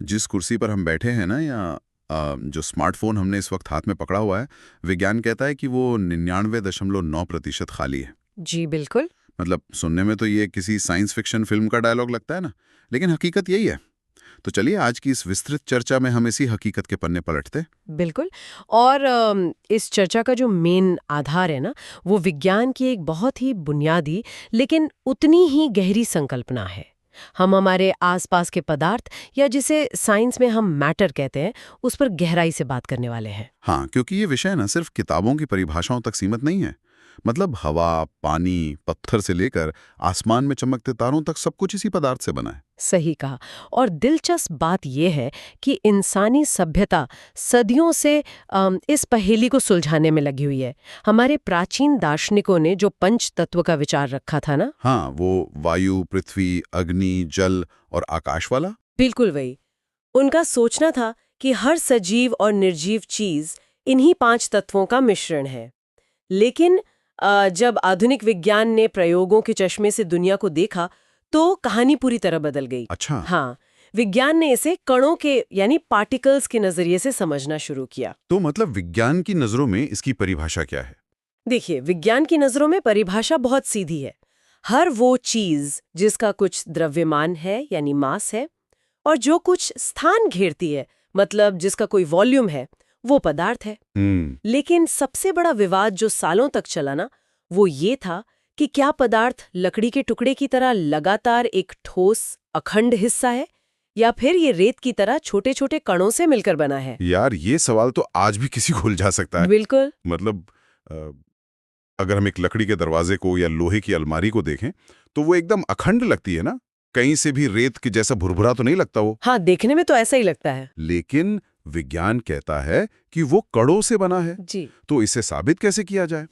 जिस कुर्सी पर हम बैठे हैं ना, या जो स्मार्टफोन हमने इस वक्त हाथ में पकड़ा हुआ है, विज्ञान कहता है कि वो 99.9% खाली है। जी बिल्कुल। मतलब सुनने में तो ये किसी साइंस फिक्शन फिल्म का डायलॉग लगता है ना, लेकिन हकीकत यही है। तो चलिए आज की इस विस्तृत चर्चा में हम इसी हकीकत के पन्ने पलटते हैं। बिल्कुल। और इस चर्चा का जो मेन आधार है ना, वो विज्ञान की एक बहुत ही बुनियादी लेकिन उतनी ही गहरी संकल्पना है। हम हमारे आसपास के पदार्थ, या जिसे साइंस में हम मैटर कहते हैं, उस पर गहराई से बात करने वाले हैं। हाँ, क्योंकि ये विषय ना सिर्फ किताबों की परिभाषाओं तक सीमित नहीं है। मतलब हवा, पानी, पत्थर से लेकर आसमान में चमकते तारों तक सब कुछ इसी पदार्थ से बना है। सही कहा। और दिलचस्प बात यह है कि इंसानी सभ्यता सदियों से इस पहेली को सुलझाने में लगी हुई है। हमारे प्राचीन दार्शनिकों ने जो पंच तत्व का विचार रखा था ना। हाँ, वो वायु, पृथ्वी, अग्नि, जल और आकाश वाला। बिल्कुल वही। उनका सोचना था कि हर सजीव और निर्जीव चीज इन्हीं 5 तत्वों का मिश्रण है। लेकिन जब आधुनिक विज्ञान ने प्रयोगों के चश्मे से दुनिया को देखा, तो कहानी पूरी तरह बदल गई। अच्छा। हाँ, विज्ञान ने इसे कणों के यानी पार्टिकल्स के नजरिए से समझना शुरू किया। तो मतलब विज्ञान की नजरों में इसकी परिभाषा क्या है? देखिए, विज्ञान की नजरों में परिभाषा बहुत सीधी है। हर वो चीज जिसका कुछ द्रव्यमान है यानी मास है, और जो कुछ स्थान घेरती है, मतलब जिसका कोई वॉल्यूम है, वो पदार्थ है। लेकिन सबसे बड़ा विवाद जो सालों तक चला ना, वो ये था कि क्या पदार्थ लकड़ी के टुकड़े की तरह लगातार एक ठोस अखंड हिस्सा है, या फिर ये रेत की तरह छोटे छोटे कणों से मिलकर बना है। यार, ये सवाल तो आज भी किसी को उलझा सकता है। बिल्कुल। मतलब अगर हम एक लकड़ी के दरवाजे को या लोहे की अलमारी को देखें, तो वो एकदम अखंड लगती है ना। कहीं से भी रेत के जैसा भुरभुरा तो नहीं लगता वो। हाँ, देखने में तो ऐसा ही लगता है। लेकिन विज्ञान कहता है कि वो कणों से बना है। जी। तो इसे साबित कैसे किया जाए?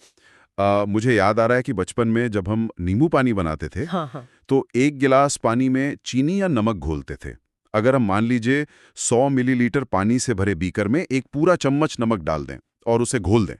मुझे याद आ रहा है कि बचपन में जब हम नींबू पानी बनाते थे, हाँ हाँ। तो एक गिलास पानी में चीनी या नमक घोलते थे। अगर हम मान लीजिए 100 मिलीलीटर पानी से भरे बीकर में एक पूरा चम्मच नमक डाल दें और उसे घोल दें,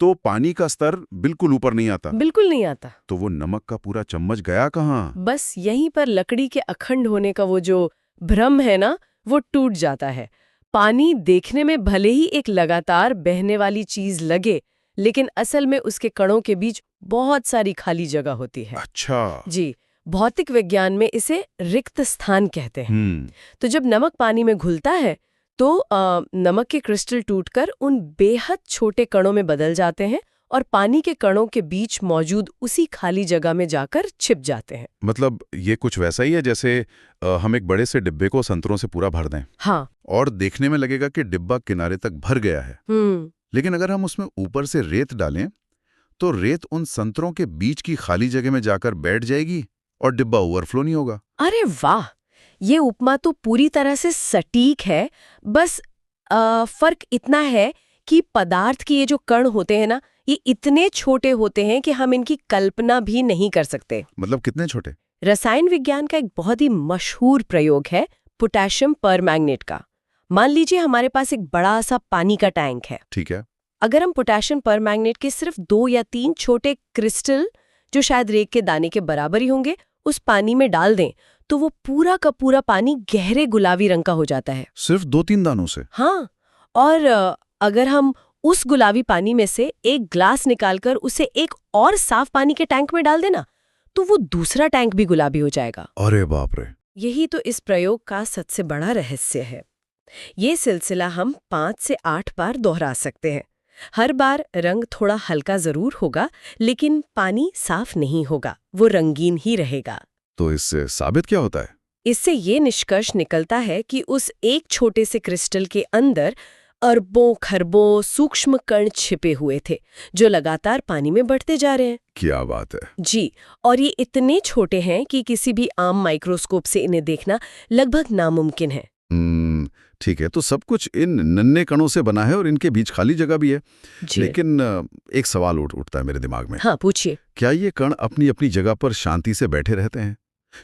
तो पानी का स्तर बिल्कुल ऊपर नहीं आता। बिल्कुल नहीं आता। तो वो नमक का पूरा चम्मच गया कहाँ? बस यहीं पर लकड़ी के अखंड होने का वो जो भ्रम है ना, वो टूट जाता है। पानी देखने में भले ही एक लगातार बहने वाली चीज लगे, लेकिन असल में उसके कणों के बीच बहुत सारी खाली जगह होती है। अच्छा। जी। भौतिक विज्ञान में इसे रिक्त स्थान कहते हैं। तो जब नमक पानी में घुलता है, तो नमक के क्रिस्टल टूटकर उन बेहद छोटे कणों में बदल जाते हैं और पानी के कणों के बीच मौजूद उसी खाली जगह में जाकर छिप जाते हैं। मतलब ये कुछ वैसा ही है जैसे हम एक बड़े से डिब्बे को संतरों से पूरा भर दें। हाँ। और देखने में लगेगा कि डिब्बा किनारे तक भर गया है। लेकिन अगर हम उसमें ऊपर से रेत डालें, तो रेत उन संतरों के बीच की खाली जगह में जाकर बैठ जाएगी और डिब्बा ओवरफ्लो नहीं होगा। अरे वाह, ये उपमा तो पूरी तरह से सटीक है। बस फर्क इतना है कि पदार्थ के ये जो कण होते हैं ना, ये इतने छोटे होते हैं कि हम इनकी कल्पना भी नहीं कर सकते। मतलब कितने छोटे? रसायन विज्ञान का एक बहुत ही मशहूर प्रयोग है पोटेशियम परमैंगनेट का। मान लीजिए हमारे पास एक बड़ा सा पानी का टैंक है। ठीक है। अगर हम पोटेशियम परमैंगनेट के सिर्फ 2 या 3 छोटे क्रिस्टल, जो शायद रेत के दाने के बराबर ही होंगे, उस पानी में डाल दें, तो वो पूरा का पूरा पानी गहरे गुलाबी रंग का हो जाता है। सिर्फ 2-3 दानों से? हाँ। और अगर हम उस गुलाबी पानी में से एक ग्लास निकालकर उसे एक और साफ पानी के टैंक में डाल देना, तो वो दूसरा टैंक भी गुलाबी हो जाएगा। अरे बाप रे! यही तो इस प्रयोग का सबसे बड़ा रहस्य है। ये सिलसिला हम 5 से 8 बार दोहरा सकते हैं। हर बार रंग थोड़ा हल्का जरूर होगा, लेकिन पानी साफ नहीं होगा, वो रंगीन ही रहेगा। तो इससे साबित क्या होता है? इससे ये निष्कर्ष निकलता है कि उस एक छोटे से क्रिस्टल के अंदर अरबों खरबों सूक्ष्म कण छिपे हुए थे, जो लगातार पानी में बढ़ते जा रहे हैं। क्या बात है! जी। और ये इतने छोटे हैं कि किसी भी आम माइक्रोस्कोप से इन्हें देखना लगभग नामुमकिन है। ठीक है, तो सब कुछ इन नन्हे कणों से बना है और इनके बीच खाली जगह भी है। लेकिन एक सवाल उठता है मेरे दिमाग में। हाँ, पूछिए। क्या ये कण अपनी अपनी जगह पर शांति से बैठे रहते हैं?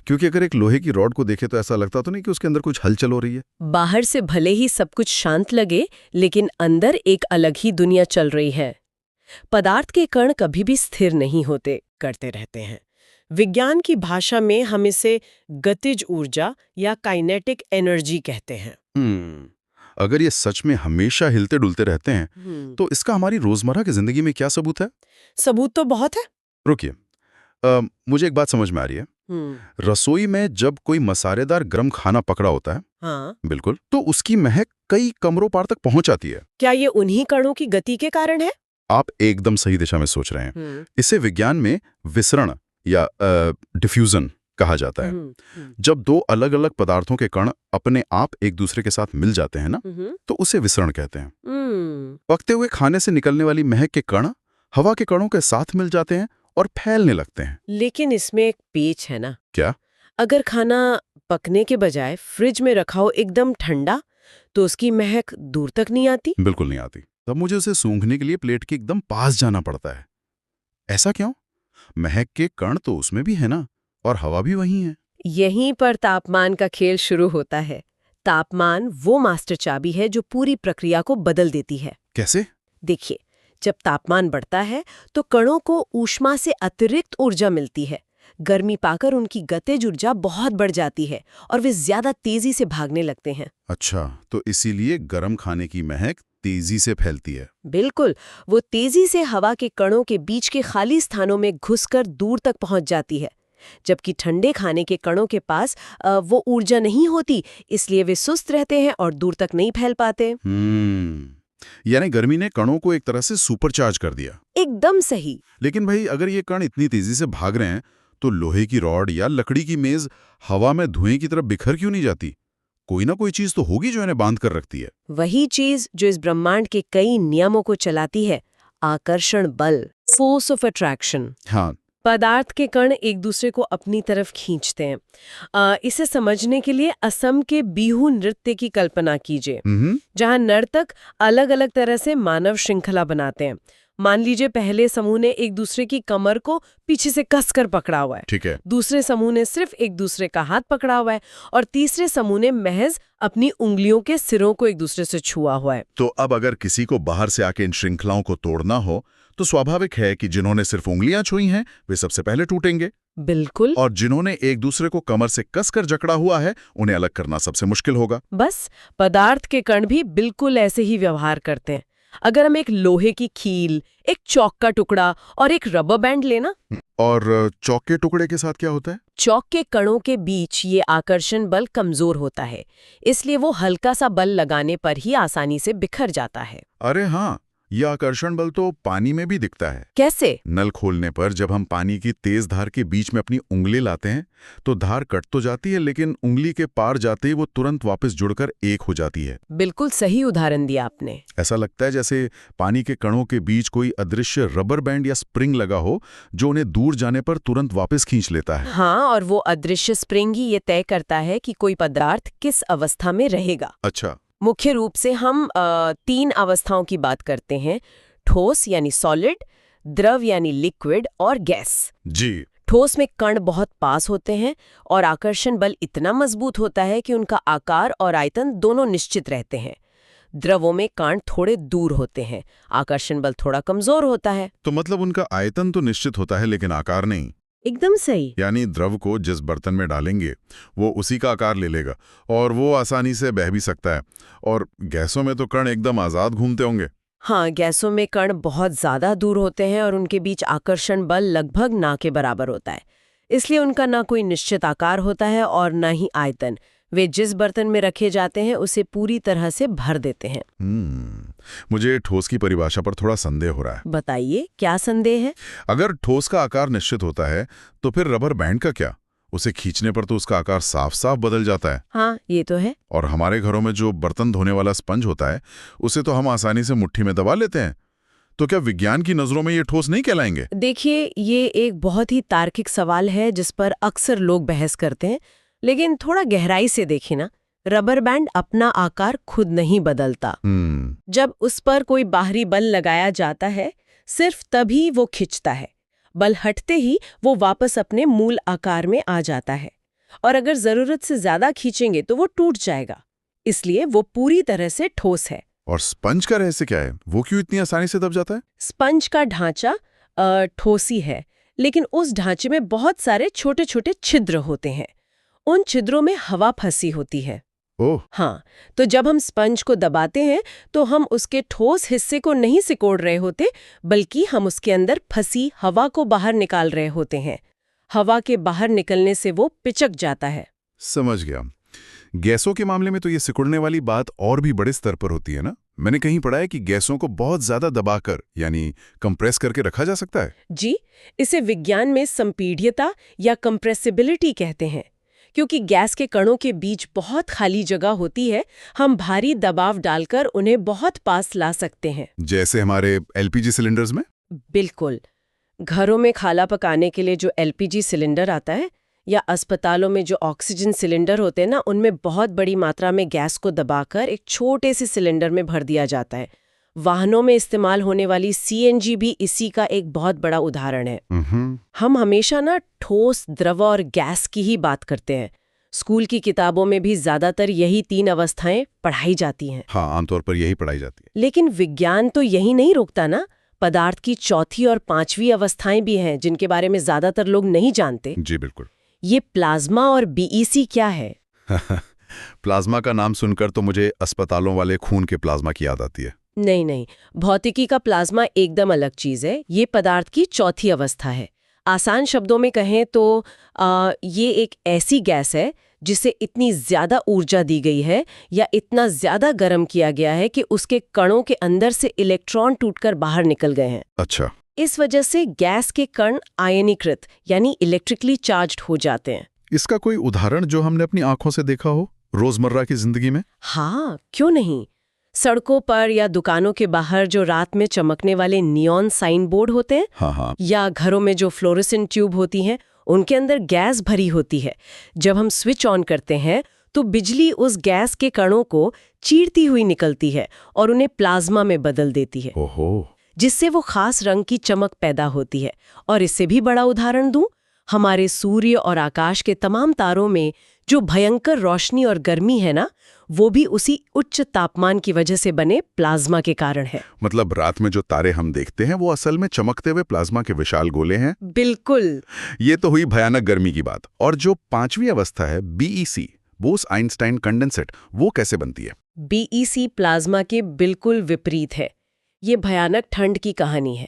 क्योंकि अगर एक लोहे की रॉड को देखे तो ऐसा लगता तो नहीं कि उसके अंदर कुछ हलचल हो रही है। बाहर से भले ही सब कुछ शांत लगे, लेकिन अंदर एक अलग ही दुनिया चल रही है। पदार्थ के कण कभी भी स्थिर नहीं होते, करते रहते हैं। विज्ञान की भाषा में हम इसे गतिज ऊर्जा या काइनेटिक एनर्जी कहते हैं। अगर ये सच में हमेशा हिलते डुलते रहते हैं तो इसका हमारी रोजमर्रा की जिंदगी में क्या सबूत है? सबूत तो बहुत है। रुकिए, मुझे एक बात समझ में आ रही है। रसोई में जब कोई मसालेदार गर्म खाना पकड़ा होता है, हाँ, बिल्कुल, तो उसकी महक कई कमरों पार तक पहुंच जाती है। क्या ये उन्हीं कणों की गति के कारण है? आप एकदम सही दिशा में सोच रहे हैं। इसे विज्ञान में विसरण या डिफ्यूजन कहा जाता है। जब दो अलग अलग पदार्थों के कण अपने आप एक दूसरे के साथ मिल जाते हैं ना, तो उसे विसरण कहते हैं। पकते हुए खाने से निकलने वाली महक के कण हवा के कणों के साथ मिल जाते हैं और फैलने लगते हैं। लेकिन इसमें एक पेच है ना। क्या? अगर खाना पकने के बजाय फ्रिज में रखा हो एकदम ठंडा, तो उसकी महक दूर तक नहीं आती। बिल्कुल नहीं आती। तब मुझे उसे सूंघने के लिए प्लेट के एकदम पास जाना पड़ता है। ऐसा क्यों? महक के कण तो उसमें भी है ना, और हवा भी वही है। यहीं पर तापमान का खेल शुरू होता है। तापमान वो मास्टर चाबी है जो पूरी प्रक्रिया को बदल देती है। कैसे? देखिए, जब तापमान बढ़ता है तो कणों को ऊष्मा से अतिरिक्त ऊर्जा मिलती है। गर्मी पाकर उनकी गतिज ऊर्जा बहुत बढ़ जाती है और वे ज्यादा तेजी से भागने लगते हैं। अच्छा, तो इसीलिए गर्म खाने की महक तेजी से फैलती है। बिल्कुल, वो तेजी से हवा के कणों के बीच के खाली स्थानों में घुसकर दूर तक पहुंच जाती है। जबकि ठंडे खाने के कणों के पास वो ऊर्जा नहीं होती, इसलिए वे सुस्त रहते हैं और दूर तक नहीं फैल पाते। यानी गर्मी ने कणों को एक तरह से सुपरचार्ज कर दिया। एकदम सही। लेकिन भाई, अगर ये कण इतनी तेजी से भाग रहे हैं तो लोहे की रॉड या लकड़ी की मेज हवा में धुएं की तरफ बिखर क्यों नहीं जाती? कोई ना कोई चीज तो होगी जो इन्हें बांध कर रखती है। वही चीज जो इस ब्रह्मांड के कई नियमों को चलाती है, आकर्षण बल, फोर्स ऑफ अट्रैक्शन। हाँ। पदार्थ के कण एक दूसरे को अपनी तरफ खींचते हैं। इसे समझने के लिए असम के बिहू नृत्य की कल्पना कीजिए, जहां नर्तक अलग अलग तरह से मानव श्रृंखला बनाते हैं। मान लीजिए पहले समूह ने एक दूसरे की कमर को पीछे से कसकर पकड़ा हुआ है, ठीक है। दूसरे समूह ने सिर्फ एक दूसरे का हाथ पकड़ा हुआ है, और तीसरे समूह ने महज अपनी उंगलियों के सिरों को एक दूसरे से छुआ हुआ है। तो अब अगर किसी को बाहर से आके इन श्रृंखलाओं को तोड़ना हो तो स्वाभाविक है कि जिन्होंने सिर्फ उंगलियां छुई हैं वे सबसे पहले टूटेंगे। बिल्कुल। और जिन्होंने एक दूसरे को कमर से कसकर जकड़ा हुआ है उन्हें अलग करना सबसे मुश्किल होगा। बस पदार्थ के कण भी बिल्कुल ऐसे ही व्यवहार करते हैं। अगर हम एक लोहे की कील, एक चौक का टुकड़ा और एक रबर बैंड लेना। और चौक के टुकड़े के साथ क्या होता है? चौक के कणों के बीच ये आकर्षण बल कमजोर होता है, इसलिए वो हल्का सा बल लगाने पर ही आसानी से बिखर जाता है। अरे हाँ, यह आकर्षण बल तो पानी में भी दिखता है। कैसे? नल खोलने पर जब हम पानी की तेज धार के बीच में अपनी उंगली लाते हैं तो धार कट तो जाती है, लेकिन उंगली के पार जाते ही वो तुरंत वापस जुड़कर एक हो जाती है। बिल्कुल सही उदाहरण दिया आपने। ऐसा लगता है जैसे पानी के कणों के बीच कोई अदृश्य रबर बैंड या स्प्रिंग लगा हो जो उन्हें दूर जाने पर तुरंत वापस खींच लेता है। हाँ, और वो अदृश्य स्प्रिंग ही ये तय करता है कि कोई पदार्थ किस अवस्था में रहेगा। अच्छा। मुख्य रूप से हम 3 अवस्थाओं की बात करते हैं: ठोस यानी सॉलिड, द्रव यानी लिक्विड और गैस। जी। ठोस में कण बहुत पास होते हैं और आकर्षण बल इतना मजबूत होता है कि उनका आकार और आयतन दोनों निश्चित रहते हैं। द्रवों में कण थोड़े दूर होते हैं, आकर्षण बल थोड़ा कमजोर होता है। तो मतलब उनका आयतन तो निश्चित होता है लेकिन आकार नहीं। एकदम सही। यानी द्रव को जिस बर्तन में डालेंगे वो उसी का आकार ले लेगा और वो आसानी से बह भी सकता है। और गैसों में तो कण एकदम आजाद घूमते होंगे। हाँ, गैसों में कण बहुत ज्यादा दूर होते हैं और उनके बीच आकर्षण बल लगभग ना के बराबर होता है, इसलिए उनका ना कोई निश्चित आकार होता है और ना ही आयतन। वे जिस बर्तन में रखे जाते हैं उसे पूरी तरह से भर देते हैं। मुझे ठोस की परिभाषा पर थोड़ा संदेह हो रहा है। बताइए, क्या संदेह है? अगर ठोस का आकार निश्चित होता है तो फिर रबर बैंड का क्या? उसे खींचने पर तो उसका आकार साफ साफ बदल जाता है। हाँ, ये तो है। और हमारे घरों में जो बर्तन धोने वाला स्पंज होता है उसे तो हम आसानी से मुट्ठी में दबा लेते हैं। तो क्या विज्ञान की नजरों में ये ठोस नहीं कहलाएंगे? देखिए, ये एक बहुत ही तार्किक सवाल है जिस पर अक्सर लोग बहस करते हैं, लेकिन थोड़ा गहराई से देखें ना, रबर बैंड अपना आकार खुद नहीं बदलता। जब उस पर कोई बाहरी बल लगाया जाता है, सिर्फ तभी वो खिंचता है। बल हटते ही वो वापस अपने मूल आकार में आ जाता है, और अगर जरूरत से ज्यादा खींचेंगे तो वो टूट जाएगा। इसलिए वो पूरी तरह से ठोस है। और स्पंज का रहस्य क्या है? वो क्यों इतनी आसानी से दब जाता है? स्पंज का ढांचा ठोसी है, लेकिन उस ढांचे में बहुत सारे छोटे छोटे छिद्र होते हैं। उन छिद्रों में हवा फंसी होती है। ओह, हाँ, तो जब हम स्पंज को दबाते हैं तो हम उसके ठोस हिस्से को नहीं सिकोड़ रहे होते, बल्कि हम उसके अंदर फंसी हवा को बाहर निकाल रहे होते हैं। हवा के बाहर निकलने से वो पिचक जाता है। समझ गया। गैसों के मामले में तो ये सिकुड़ने वाली बात और भी बड़े स्तर पर होती है ना? मैंने कहीं पढ़ा है कि गैसों को बहुत ज्यादा दबाकर यानी कंप्रेस करके रखा जा सकता है। जी, इसे विज्ञान में संपीड्यता या कंप्रेसिबिलिटी कहते हैं। क्योंकि गैस के कणों के बीच बहुत खाली जगह होती है, हम भारी दबाव डालकर उन्हें बहुत पास ला सकते हैं। जैसे हमारे एलपीजी सिलेंडर्स में? बिल्कुल। घरों में खाना पकाने के लिए जो एलपीजी सिलेंडर आता है, या अस्पतालों में जो ऑक्सीजन सिलेंडर होते हैं ना, उनमें बहुत बड़ी मात्रा में गैस को दबाकर एक छोटे से सिलेंडर में भर दिया जाता है। वाहनों में इस्तेमाल होने वाली सीएनजी भी इसी का एक बहुत बड़ा उदाहरण है। हम हमेशा ना ठोस, द्रव और गैस की ही बात करते हैं। स्कूल की किताबों में भी ज्यादातर यही 3 अवस्थाएं पढ़ाई जाती हैं। हाँ, आमतौर पर यही पढ़ाई जाती है। लेकिन विज्ञान तो यही नहीं रोकता ना। पदार्थ की चौथी और 5वीं अवस्थाएं भी हैं, जिनके बारे में ज्यादातर लोग नहीं जानते। जी बिल्कुल। ये प्लाज्मा और बीईसी क्या है? प्लाज्मा का नाम सुनकर तो मुझे अस्पतालों वाले खून के प्लाज्मा की याद आती है। नहीं, भौतिकी का प्लाज्मा एकदम अलग चीज है। ये पदार्थ की चौथी अवस्था है। आसान शब्दों में कहें तो ये एक ऐसी गैस है जिसे इतनी ज्यादा ऊर्जा दी गई है या इतना ज्यादा गर्म किया गया है कि उसके कणों के अंदर से इलेक्ट्रॉन टूटकर बाहर निकल गए हैं। अच्छा। इस वजह से गैस के कण आयनीकृत यानी इलेक्ट्रिकली चार्ज्ड हो जाते हैं। इसका कोई उदाहरण जो हमने अपनी आंखों से देखा हो रोजमर्रा की जिंदगी में? हाँ, क्यों नहीं। सड़कों पर या दुकानों के बाहर जो रात में चमकने वाले नियॉन साइन बोर्ड होते हैं, हाँ, या घरों में जो फ्लोरोसेंट ट्यूब होती हैं, उनके अंदर गैस भरी होती है। जब हम स्विच ऑन करते हैं तो बिजली उस गैस के कणों को चीरती हुई निकलती है और उन्हें प्लाज्मा में बदल देती है। ओहो। जिससे वो खास रंग की चमक पैदा होती है। और इससे भी बड़ा उदाहरण दूं, हमारे सूर्य और आकाश के तमाम तारों में जो भयंकर रोशनी और गर्मी है ना, वो भी उसी उच्च तापमान की वजह से बने प्लाज्मा के कारण है। मतलब रात में जो तारे हम देखते हैं वो असल में चमकते हुए प्लाज्मा के विशाल गोले हैं? बिल्कुल। ये तो हुई भयानक गर्मी की बात। और जो 5वीं अवस्था है बीईसी, बोस-आइंस्टाइन कंडेंसेट, वो कैसे बनती है? बीईसी प्लाज्मा के बिल्कुल विपरीत है। ये भयानक ठंड की कहानी है।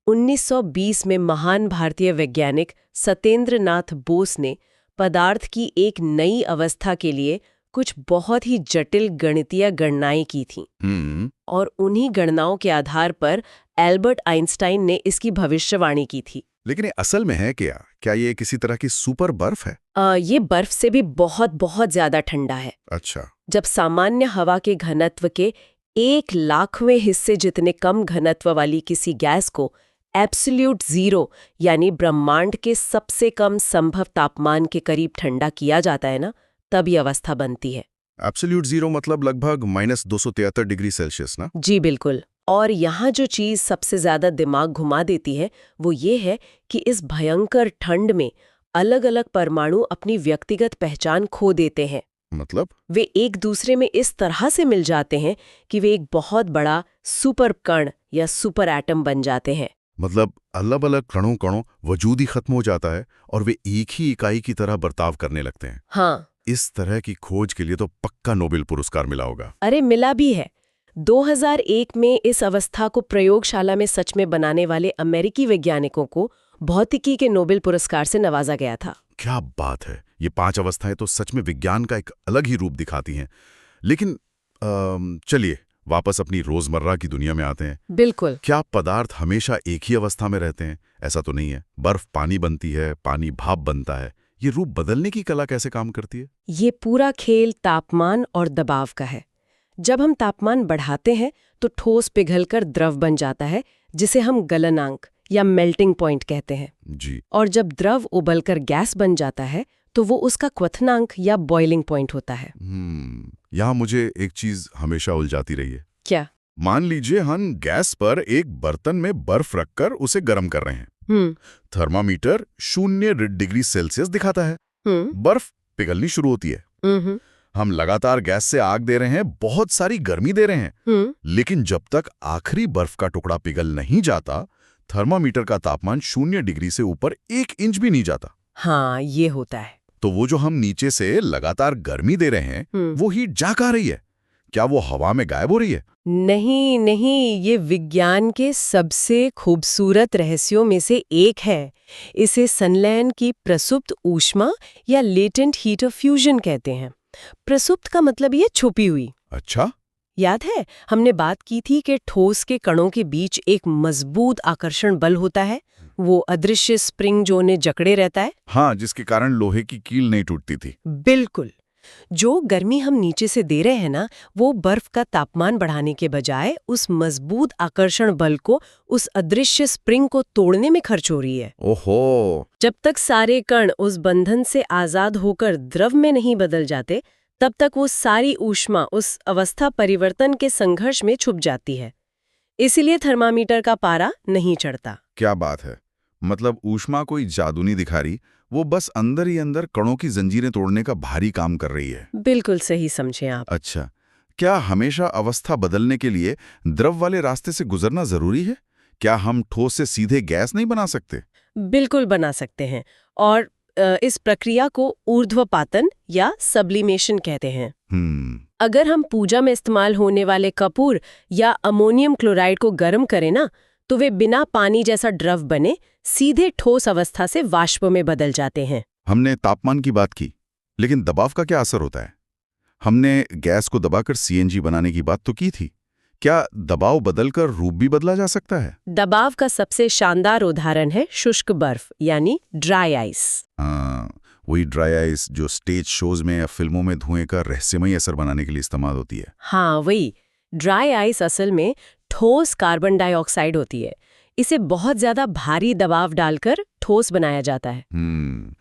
1920 में महान भारतीय वैज्ञानिक सत्येंद्र नाथ बोस ने पदार्थ की एक नई अवस्था के लिए कुछ बहुत ही जटिल गणितीय गणनाएं की थीं। और उन्हीं गणनाओं के आधार पर एल्बर्ट आइंस्टाइन ने इसकी भविष्यवाणी की थी। लेकिन ये असल में है क्या? क्या ये किसी तरह की सुपर बर्फ है? ये बर्फ से भी बहुत बहुत ज्यादा ठंडा है। अच्छा। जब सामान्य हवा के घनत्व के 1,00,000वें हिस्से जितने कम घनत्व वाली किसी गैस को एब्सोल्यूट जीरो यानी ब्रह्मांड के सबसे कम संभव तापमान के करीब ठंडा किया जाता है ना, तब ये अवस्था बनती है। एब्सोल्यूट जीरो मतलब लगभग -273 डिग्री सेल्सियस ना? जी बिल्कुल। और यहाँ जो चीज सबसे ज्यादा दिमाग घुमा देती है वो ये है कि इस भयंकर ठंड में अलग अलग परमाणु अपनी व्यक्तिगत पहचान खो देते हैं। मतलब? वे एक दूसरे में इस तरह से मिल जाते हैं कि वे एक बहुत बड़ा सुपर कण या सुपर एटम बन जाते हैं। मतलब अलग अलग कणों वजूद ही खत्म हो जाता है और वे एक ही इकाई की तरह बर्ताव करने लगते हैं। हाँ। इस तरह की खोज के लिए तो पक्का नोबेल पुरस्कार मिला होगा। अरे मिला भी है। 2001 में इस अवस्था को प्रयोगशाला में सच में बनाने वाले अमेरिकी वैज्ञानिकों को भौतिकी के नोबेल पुरस्कार से नवाजा गया था। क्या बात है। ये 5 अवस्थाएं तो सच में विज्ञान का एक अलग ही रूप दिखाती हैं। लेकिन चलिए वापस अपनी रोजमर्रा की दुनिया में आते हैं। बिल्कुल। क्या पदार्थ हमेशा एक ही अवस्था में रहते हैं? ऐसा तो नहीं है। बर्फ पानी बनती है, पानी भाप बनता है। ये रूप बदलने की कला कैसे काम करती है? ये पूरा खेल तापमान और दबाव का है। जब हम तापमान बढ़ाते हैं तो ठोस पिघलकर द्रव बन जाता है, जिसे हम गलनांक या मेल्टिंग पॉइंट कहते हैं। जी। और जब द्रव उबलकर गैस बन जाता है तो वो उसका क्वथनांक या बॉइलिंग पॉइंट होता है। यहाँ मुझे एक चीज हमेशा उलझाती रही है। क्या? मान लीजिए हम गैस पर एक बर्तन में बर्फ रखकर उसे गर्म कर रहे हैं। थर्मामीटर 0 डिग्री सेल्सियस दिखाता है। बर्फ पिघलनी शुरू होती है। हम लगातार गैस से आग दे रहे हैं, बहुत सारी गर्मी दे रहे हैं। लेकिन जब तक आखिरी बर्फ का टुकड़ा पिघल नहीं जाता थर्मामीटर का तापमान 0 डिग्री से ऊपर 1 इंच भी नहीं जाता। हाँ, ये होता है। तो वो जो हम नीचे से लगातार गर्मी दे रहे हैं वो हीट जा कहाँ रही है? क्या वो हवा में गायब हो रही है? नहीं नहीं, ये विज्ञान के सबसे खूबसूरत रहस्यों में से एक है। इसे संलयन की प्रसुप्त ऊष्मा या लेटेंट हीट ऑफ फ्यूजन कहते हैं। प्रसुप्त का मतलब ये छुपी हुई। अच्छा। याद है हमने बात की थी कि ठोस के कणों के बीच एक मजबूत आकर्षण बल होता है, वो अदृश्य स्प्रिंग जो उन्हें जकड़े रहता है। हाँ, जिसके कारण लोहे की कील नहीं टूटती थी। बिल्कुल। जो गर्मी हम नीचे से दे रहे हैं ना, वो बर्फ का तापमान बढ़ाने के बजाय उस मजबूत आकर्षण बल को, उस अदृश्य स्प्रिंग को तोड़ने में खर्च हो रही है। ओहो। जब तक सारे कण उस बंधन से आजाद होकर द्रव में नहीं बदल जाते, तब तक वो सारी ऊष्मा उस अवस्था परिवर्तन के संघर्ष में छुप जाती है। इसीलिए थर्मामीटर का पारा नहीं चढ़ता। क्या बात है। मतलब ऊष्मा कोई जादू नहीं दिखा रही, वो बस अंदर ही अंदर कणों की जंजीरें तोड़ने का भारी काम कर रही है। बिल्कुल सही समझे आप। अच्छा, क्या हमेशा अवस्था बदलने के लिए द्रव वाले रास्ते से गुजरना जरूरी है? क्या हम ठोस से सीधे गैस नहीं बना सकते? बिल्कुल बना सकते हैं, और इस प्रक्रिया को ऊर्ध्वपातन या सब्लिमेशन कहते हैं। अगर हम पूजा में इस्तेमाल होने वाले कपूर या अमोनियम क्लोराइड को गर्म करें ना, तो वे बिना पानी जैसा द्रव बने सीधे ठोस अवस्था से वाष्प में बदल जाते हैं। हमने तापमान की बात की, लेकिन दबाव का क्या असर होता है? हमने गैस को दबाकर सीएनजी बनाने की बात तो की थी। क्या दबाव बदलकर रूप भी बदला जा सकता है? दबाव का सबसे शानदार उदाहरण है शुष्क बर्फ यानी ड्राई आइस। वही ड्राई आइस जो स्टेज शोज में या फिल्मों में धुएं का रहस्यमयी असर बनाने के लिए इस्तेमाल होती है। हाँ, वही ड्राई आइस असल में ठोस कार्बन डाइऑक्साइड होती है। इसे बहुत ज्यादा भारी दबाव डालकर ठोस बनाया जाता है।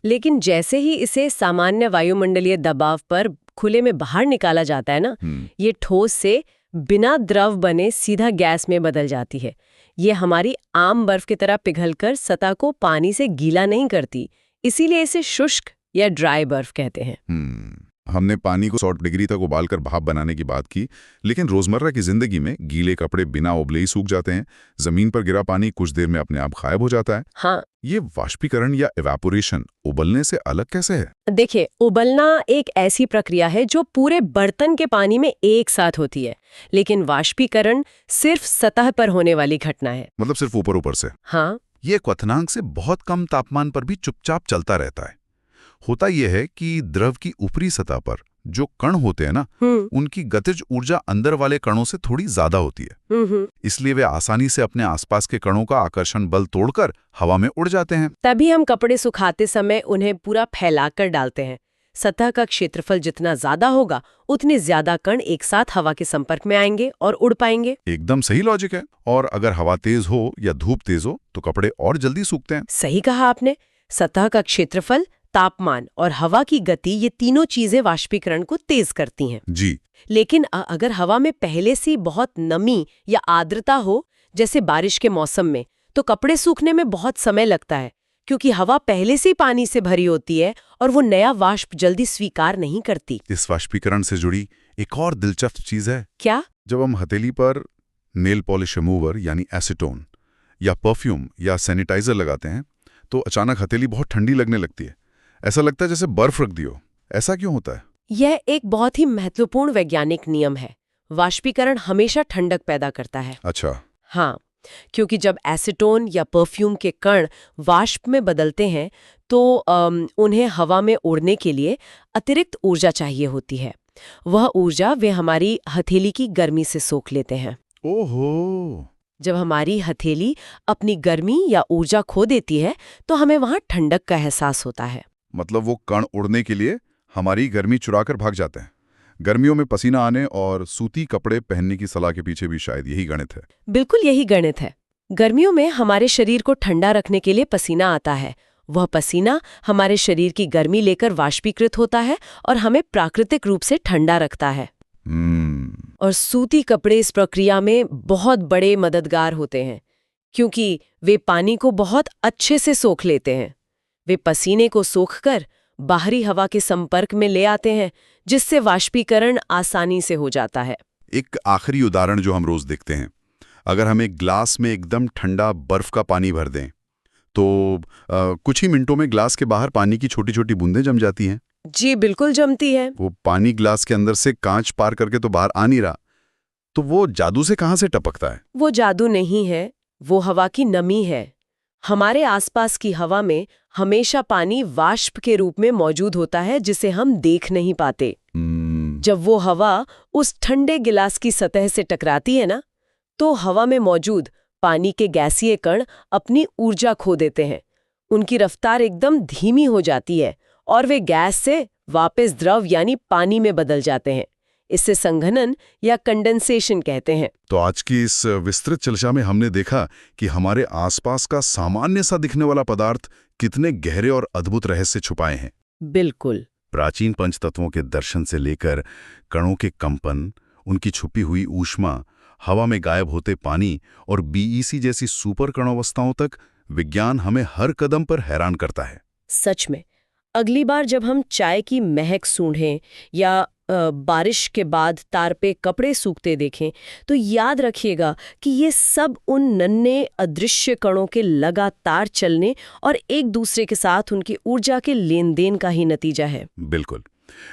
लेकिन जैसे ही इसे सामान्य वायुमंडलीय दबाव पर खुले में बाहर निकाला जाता है ना, ये ठोस से बिना द्रव बने सीधा गैस में बदल जाती है। ये हमारी आम बर्फ की तरह पिघलकर सतह को पानी से गीला नहीं करती, इसीलिए इसे शुष्क या ड्राई बर्फ कहते हैं। हमने पानी को 100 डिग्री तक उबालकर भाप बनाने की बात की, लेकिन रोजमर्रा की जिंदगी में गीले कपड़े बिना उबले ही सूख जाते हैं। जमीन पर गिरा पानी कुछ देर में अपने आप गायब हो जाता है। हाँ, ये वाष्पीकरण या इवेपोरेशन उबलने से अलग कैसे है? देखिए, उबलना एक ऐसी प्रक्रिया है जो पूरे बर्तन के पानी में एक साथ होती है, लेकिन वाष्पीकरण सिर्फ सतह पर होने वाली घटना है। मतलब सिर्फ ऊपर ऊपर से? हाँ, ये क्वथनांक से बहुत कम तापमान पर भी चुपचाप चलता रहता है। होता यह है कि द्रव की ऊपरी सतह पर जो कण होते हैं ना, उनकी गतिज ऊर्जा अंदर वाले कणों से थोड़ी ज्यादा होती है। इसलिए वे आसानी से अपने आसपास के कणों का आकर्षण बल तोड़कर हवा में उड़ जाते हैं। तभी हम कपड़े सुखाते समय उन्हें पूरा फैलाकर डालते हैं। सतह का क्षेत्रफल जितना ज्यादा होगा, उतने ज्यादा कण एक साथ हवा के संपर्क में आएंगे और उड़ पाएंगे। एकदम सही लॉजिक है। और अगर हवा तेज हो या धूप तेज हो तो कपड़े और जल्दी सूखते हैं। सही कहा आपने। सतह का क्षेत्रफल, तापमान और हवा की गति, ये तीनों चीजें वाष्पीकरण को तेज करती हैं। जी। लेकिन अगर हवा में पहले से बहुत नमी या आर्द्रता हो, जैसे बारिश के मौसम में, तो कपड़े सूखने में बहुत समय लगता है, क्योंकि हवा पहले से पानी से भरी होती है और वो नया वाष्प जल्दी स्वीकार नहीं करती। इस वाष्पीकरण से जुड़ी एक और दिलचस्प चीज है। क्या? जब हम हथेली पर नेल पॉलिश रिमूवर यानी एसीटोन या परफ्यूम या सैनिटाइजर लगाते हैं, तो अचानक हथेली बहुत ठंडी लगने लगती है। ऐसा लगता है जैसे बर्फ रख दियो। ऐसा क्यों होता है? यह एक बहुत ही महत्वपूर्ण वैज्ञानिक नियम है। वाष्पीकरण हमेशा ठंडक पैदा करता है। अच्छा। हाँ, क्योंकि जब एसीटोन या परफ्यूम के कण वाष्प में बदलते हैं, तो उन्हें हवा में उड़ने के लिए अतिरिक्त ऊर्जा चाहिए होती है। वह ऊर्जा वे हमारी हथेली की गर्मी से सोख लेते हैं। ओहो। जब हमारी हथेली अपनी गर्मी या ऊर्जा खो देती है, तो हमें वहां ठंडक का एहसास होता है। मतलब वो कण उड़ने के लिए हमारी गर्मी चुराकर भाग जाते हैं। गर्मियों में पसीना आने और सूती कपड़े पहनने की सलाह के पीछे भी शायद यही गणित है। बिल्कुल यही गणित है। गर्मियों में हमारे शरीर को ठंडा रखने के लिए पसीना आता है। वह पसीना हमारे शरीर की गर्मी लेकर वाष्पीकृत होता है और हमें प्राकृतिक रूप से ठंडा रखता है। और सूती कपड़े इस प्रक्रिया में बहुत बड़े मददगार होते हैं, क्योंकि वे पानी को बहुत अच्छे से सोख लेते हैं। वे पसीने को सोखकर बाहरी हवा के संपर्क में ले आते हैं, जिससे वाष्पीकरण आसानी से हो जाता है। एक आखिरी उदाहरण जो हम रोज देखते हैं, अगर हम एक ग्लास में एकदम ठंडा बर्फ का पानी भर दें तो कुछ ही मिनटों में ग्लास के बाहर पानी की छोटी छोटी बूंदें जम जाती हैं। जी बिल्कुल जमती है। वो पानी ग्लास के अंदर से कांच पार करके तो बाहर आ नहीं रहा, तो वो जादू से कहाँ से टपकता है? वो जादू नहीं है, वो हवा की नमी है। हमारे आसपास की हवा में हमेशा पानी वाष्प के रूप में मौजूद होता है जिसे हम देख नहीं पाते। जब वो हवा उस ठंडे गिलास की सतह से टकराती है ना, तो हवा में मौजूद पानी के गैसीय कण अपनी ऊर्जा खो देते हैं। उनकी रफ्तार एकदम धीमी हो जाती है और वे गैस से वापस द्रव यानी पानी में बदल जाते हैं। इसे संघनन या कंडेंसेशन कहते हैं। तो आज की इस विस्तृत चर्चा में हमने देखा कि हमारे आसपास का सामान्य सा दिखने वाला पदार्थ कितने गहरे और अद्भुत रहस्य छुपाए हैं। बिल्कुल। प्राचीन पंचतत्वों के दर्शन से लेकर कणों के कंपन, उनकी छुपी हुई ऊष्मा, हवा में गायब होते पानी और बीईसी जैसी सुपर कणावस्थाओं तक, विज्ञान हमें हर कदम पर हैरान करता है। सच में, अगली बार जब हम चाय की महक सूंघें या बारिश के बाद तार पे कपड़े सूखते देखें, तो याद रखिएगा कि ये सब उन नन्हे अदृश्य कणों के लगातार चलने और एक दूसरे के साथ उनकी ऊर्जा के लेन देन का ही नतीजा है। बिल्कुल।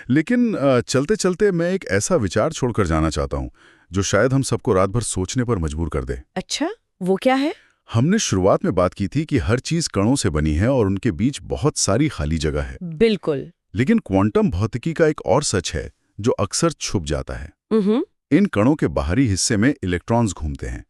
लेकिन चलते चलते मैं एक ऐसा विचार छोड़कर जाना चाहता हूँ जो शायद हम सबको रात भर सोचने पर मजबूर कर दे। अच्छा, वो क्या है? हमने शुरुआत में बात की थी कि हर चीज कणों से बनी है और उनके बीच बहुत सारी खाली जगह है। बिल्कुल। लेकिन क्वांटम भौतिकी का एक और सच है जो अक्सर छुप जाता है। इन कणों के बाहरी हिस्से में इलेक्ट्रॉन्स घूमते हैं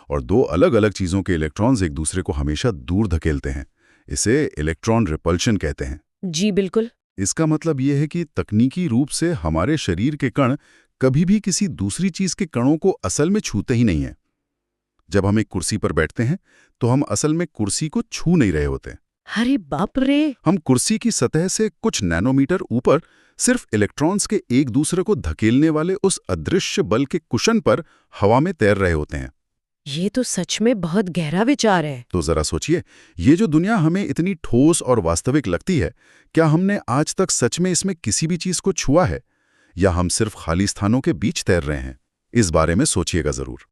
और दो अलग अलग चीजों के इलेक्ट्रॉन्स एक दूसरे को हमेशा दूर धकेलते हैं। इसे इलेक्ट्रॉन रिपल्शन कहते हैं। जी बिल्कुल। इसका मतलब यह है कि तकनीकी रूप से हमारे शरीर के कण कभी भी किसी दूसरी चीज के कणों को असल में छूते ही नहीं है। जब हम एक कुर्सी पर बैठते हैं तो हम असल में कुर्सी को छू नहीं रहे होते। अरे बाप रे! हम कुर्सी की सतह से कुछ नैनोमीटर ऊपर सिर्फ इलेक्ट्रॉन्स के एक दूसरे को धकेलने वाले उस अदृश्य बल के कुशन पर हवा में तैर रहे होते हैं। ये तो सच में बहुत गहरा विचार है। तो जरा सोचिए, ये जो दुनिया हमें इतनी ठोस और वास्तविक लगती है, क्या हमने आज तक सच में इसमें किसी भी चीज को छुआ है, या हम सिर्फ खाली स्थानों के बीच तैर रहे हैं? इस बारे में सोचिएगा जरूर।